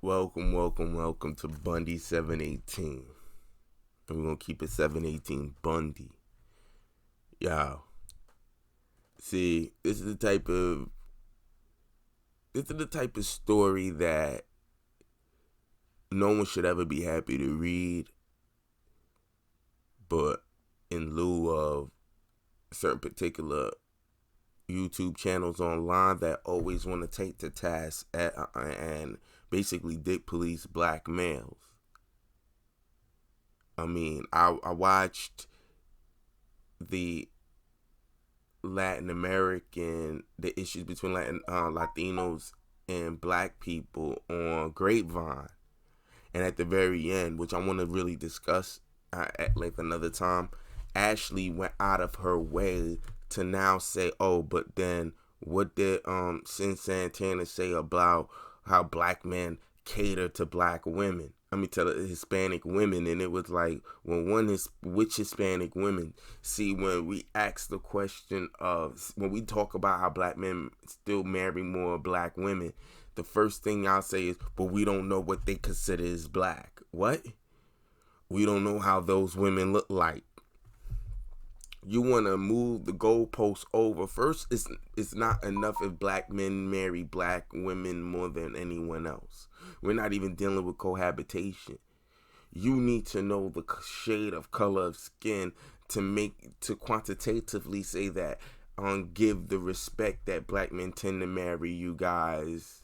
Welcome to Bundy 718. And we're gonna keep it 718 Bundy. Yo. See, this is the type of story that no one should ever be happy to read, but in lieu of certain particular YouTube channels online that always want to take to task and basically dick police black males. I watched the the issues between Latinos and black people on Grapevine, and at the very end, which I want to really discuss at length another time, Ashley went out of her way to now say, "Oh, but then what did Sin Santana say about how black men cater to black women? To the Hispanic women?" And it was like, which Hispanic women? See, when we ask the question when we talk about how black men still marry more black women, the first thing I'll say is, but we don't know what they consider as black. What? We don't know how those women look like. You want to move the goalposts over. First, it's not enough if black men marry black women more than anyone else. We're not even dealing with cohabitation. You need to know the shade of color of skin to quantitatively say that, give the respect that black men tend to marry you guys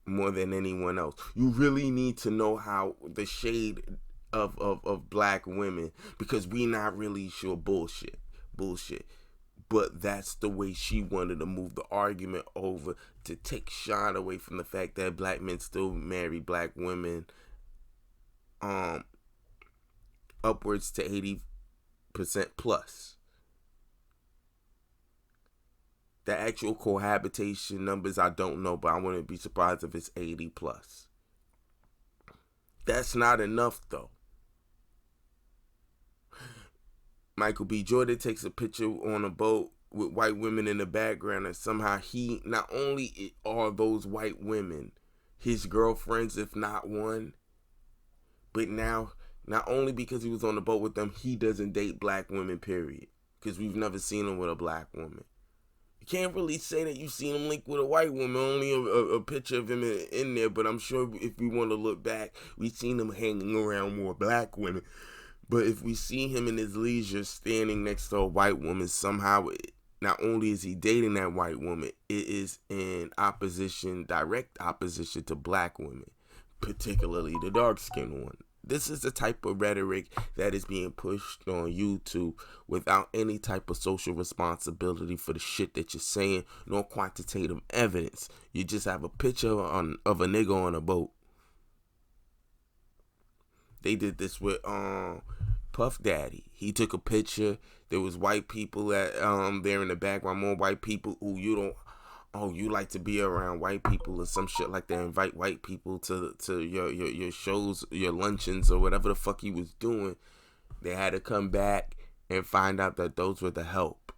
more than anyone else. You really need to know how the shade of black women, because we not really sure. Bullshit. But that's the way she wanted to move the argument over, to take shine away from the fact that black men still marry black women upwards to 80% plus. The actual cohabitation numbers I don't know, but I wouldn't be surprised if it's 80 plus. That's not enough though. Michael B. Jordan takes a picture on a boat with white women in the background, and somehow he, not only are those white women his girlfriends, if not one, but now, not only because he was on the boat with them, he doesn't date black women, period. Because we've never seen him with a black woman. You can't really say that you've seen him linked with a white woman, only a picture of him in there, but I'm sure if we want to look back, we've seen him hanging around more black women. But if we see him in his leisure standing next to a white woman, somehow, not only is he dating that white woman, it is in direct opposition to black women, particularly the dark-skinned one. This is the type of rhetoric that is being pushed on YouTube without any type of social responsibility for the shit that you're saying, nor quantitative evidence. You just have a picture of a nigga on a boat. They did this with Puff Daddy. He took a picture. There was white people there in the background, more white people who you like to be around white people or some shit like that. Invite white people to your shows, your luncheons, or whatever the fuck he was doing. They had to come back and find out that those were the help.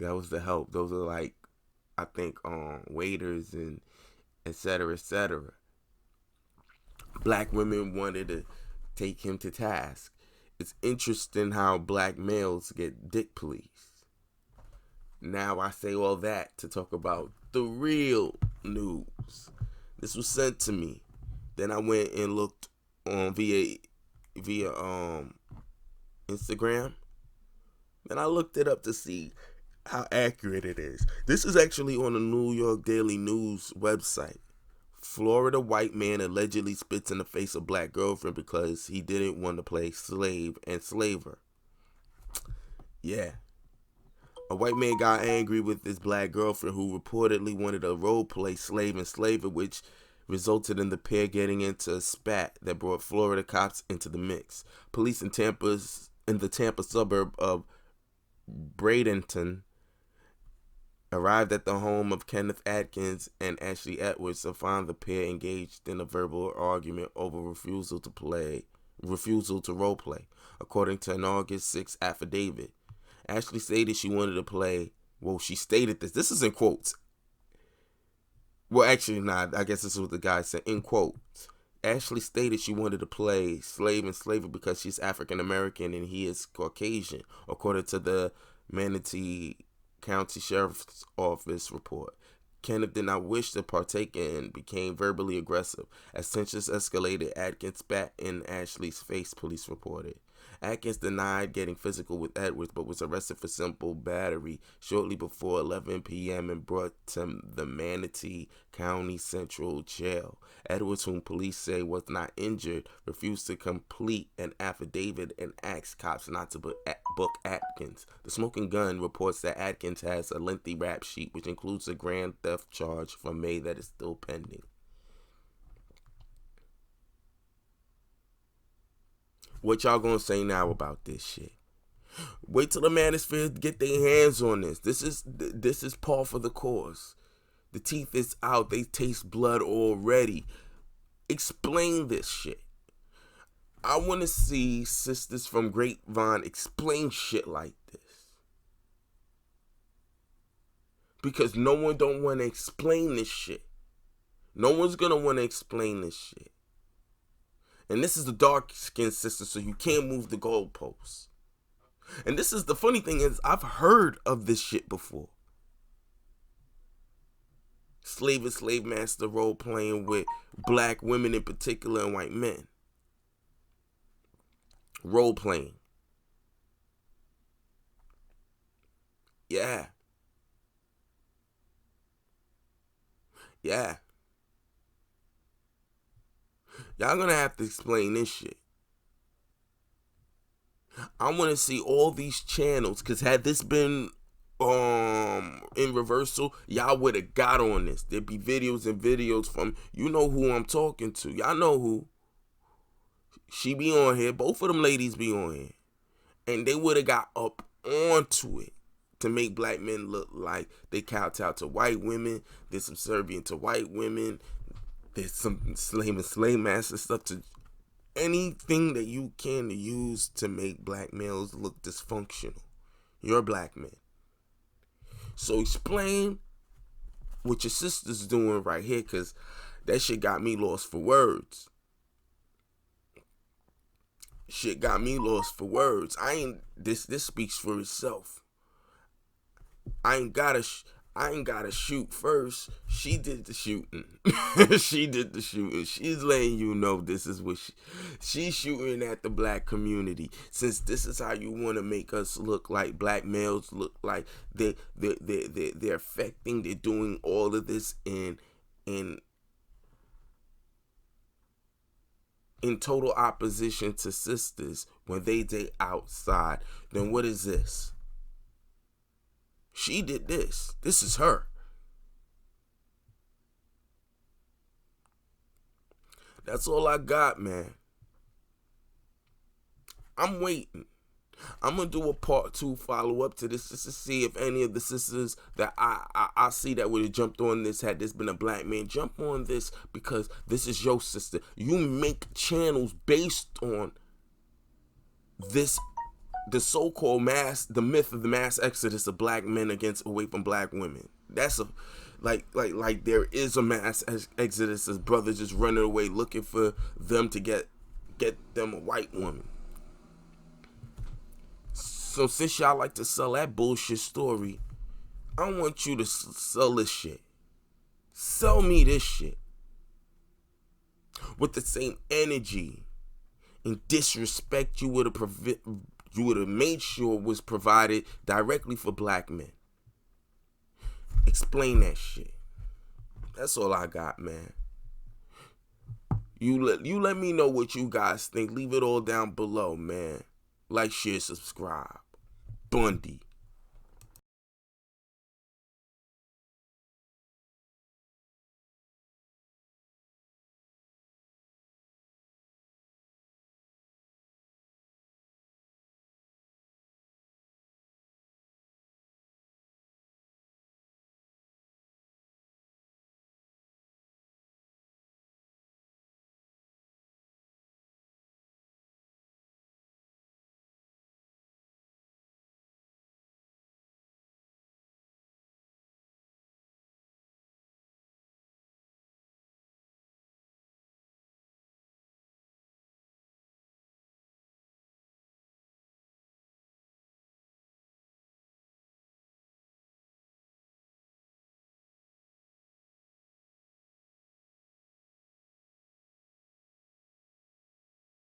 That was the help. Those are like, I think, waiters and etc., etc. Black women wanted to take him to task. It's interesting how black males get dick policed. Now I say all that to talk about the real news. This was sent to me. Then I went and looked on via Instagram. Then I looked it up to see how accurate it is. This is actually on the New York Daily News website. Florida white man allegedly spits in the face of black girlfriend because he didn't want to play slave and slaver. Yeah. A white man got angry with his black girlfriend who reportedly wanted to role play slave and slaver, which resulted in the pair getting into a spat that brought Florida cops into the mix. Police in the Tampa suburb of Bradenton arrived at the home of Kenneth Atkins and Ashley Edwards to find the pair engaged in a verbal argument over refusal to role play, according to an August 6 affidavit. Ashley stated she wanted to play. Well, she stated this. This is in quotes. Well, actually, not. I guess this is what the guy said. In quote, Ashley stated she wanted to play slave and slaver because she's African American and he is Caucasian, according to the Manatee County Sheriff's Office report. Kenneth did not wish to partake and became verbally aggressive. As tensions escalated, Atkins spat in Ashley's face, police reported. Atkins denied getting physical with Edwards, but was arrested for simple battery shortly before 11 p.m. and brought to the Manatee County Central Jail. Edwards, whom police say was not injured, refused to complete an affidavit and asked cops not to book Atkins. The Smoking Gun reports that Atkins has a lengthy rap sheet, which includes a grand theft charge from May that is still pending. What y'all gonna say now about this shit? Wait till the manosphere get their hands on this. This is par for the course. The teeth is out. They taste blood already. Explain this shit. I want to see sisters from Grapevine explain shit like this. Because no one don't want to explain this shit. No one's gonna want to explain this shit. And this is the dark-skinned sister, so you can't move the goalposts. And this is the funny thing is, I've heard of this shit before. Slave and slave master role playing with black women in particular and white men. Role playing. Yeah. Yeah. Y'all gonna have to explain this shit. I want to see all these channels, because had this been in reversal, y'all would have got on this. There'd be videos and videos from, you know who I'm talking to. Y'all know who. She be on here. Both of them ladies be on here. And they would have got up onto it to make black men look like they kowtow to white women. They're subservient to white women. There's some slave and slave master stuff, to anything that you can use to make black males look dysfunctional. You're a black man. So explain what your sister's doing right here, because that shit got me lost for words. Shit got me lost for words. This speaks for itself. I ain't gotta shoot first. She did the shooting. She did the shooting. She's letting you know this is what she's shooting at the black community. Since this is how you want to make us look like black males look like they're affecting. They're doing all of this in total opposition to sisters when they date outside. Then what is this? She did this. This is her. That's all I got, man. I'm waiting. I'm going to do a part 2 follow-up to this, just to see if any of the sisters that I see that would have jumped on this, had this been a black man, jump on this, because this is your sister. You make channels based on this, the so-called the myth of the mass exodus of black men away from black women. That's a, like there is a mass exodus of brothers just running away looking for them to get them a white woman. So since y'all like to sell that bullshit story, I want you to sell this shit. Sell me this shit with the same energy and disrespect you would have made sure was provided directly for black men. Explain that shit. That's all I got, man. You let me know what you guys think. Leave it all down below, man. Like, share, subscribe. Bundy.